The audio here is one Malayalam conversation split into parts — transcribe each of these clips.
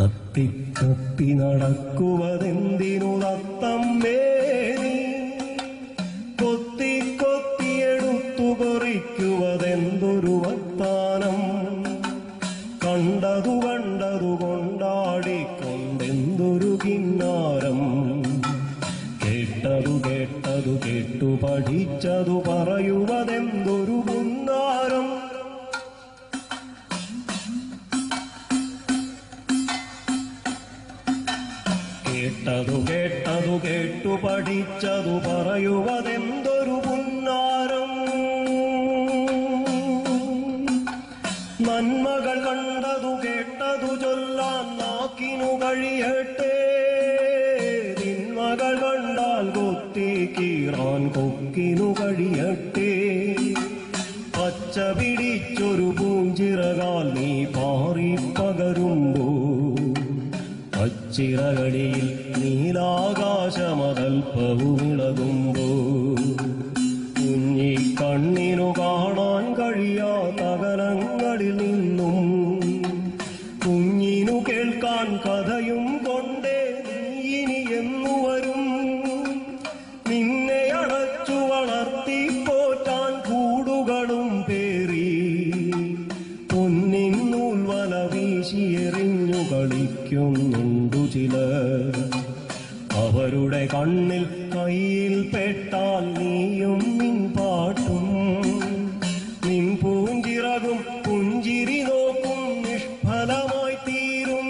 തപ്പി നടക്കുവതെന്തിനു തത്തമ്മേ നീ കൊത്തി കൊത്തിയെടുത്തു കൊറിക്കുവതെന്തൊരു വർത്താനം കണ്ടതു കൊണ്ടാടിക്കൊണ്ടെന്തൊരു കിന്നാരം കേട്ടതു കേട്ടു പഠിച്ചതു പറയുവതെന്തൊരു പുന്നാരം കേട്ടതു പഠിച്ചതു പറയുവതെന്തൊരു പുന്നാരം നന്മകൾ കണ്ടതു കേട്ടതു ചൊല്ലാൻ നാക്കിനു കഴിയട്ടെ തിന്മകൾ കണ്ടാൽ കൊത്തി കീറാൻ കൊക്കിനു കഴിയട്ടെ പച്ച പിടിച്ചൊരു പൂഞ്ചിറകാൽ നീ പാറി പകരുമ്പോ അച്ചിറകടിയിൽ നീലാകാശമതൽപ്പവുമിളകുമ്പോ കുഞ്ഞിക്കണ്ണിനു കാണാൻ കഴിയാത്ത അകലങ്ങളിൽ നിന്നും കുഞ്ഞിനു കേൾക്കാൻ കഥയും കൊണ്ടേ നീ ഇനി എന്നു വരും നിന്നെ അടച്ചു വളർത്തി പോറ്റാൻ കൂടുകളും പേറി പൊന്നിൻ നൂൽവല വീശിയെറിഞ്ഞു കളിക്കുന്നുണ്ടു ചിലർ അവരുടെ കണ്ണിൽ കയ്യിൽ പെട്ടാൽ നീയും നിൻ പാട്ടും നിൻ പൂഞ്ചിറകും പുഞ്ചിരി നോക്കും നിഷ്ഫലമായി തീരും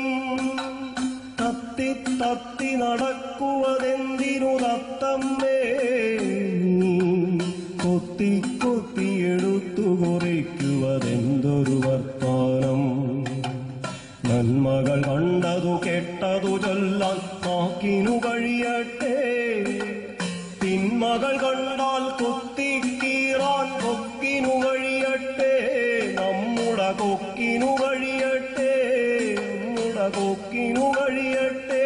തത്തി തത്തി നടക്കുവതെന്തിനു തത്തമ്മേ കൊത്തി കൊത്തിയെടുത്തു കുറിക്കുവതെന്തൊരു വർത്താനം നന്മകൾ കണ്ടതു കേട്ടതു ചൊല്ലാൻ നാക്കിനു കഴിയട്ടെ തിന്മകൾ കണ്ടാൽ കൊത്തിക്കീറാൻ കൊക്കിനു കഴിയട്ടെ നമ്മുടെ കൊക്കിനു കഴിയട്ടെ നമ്മുടെ കൊക്കിനു കഴിയട്ടെ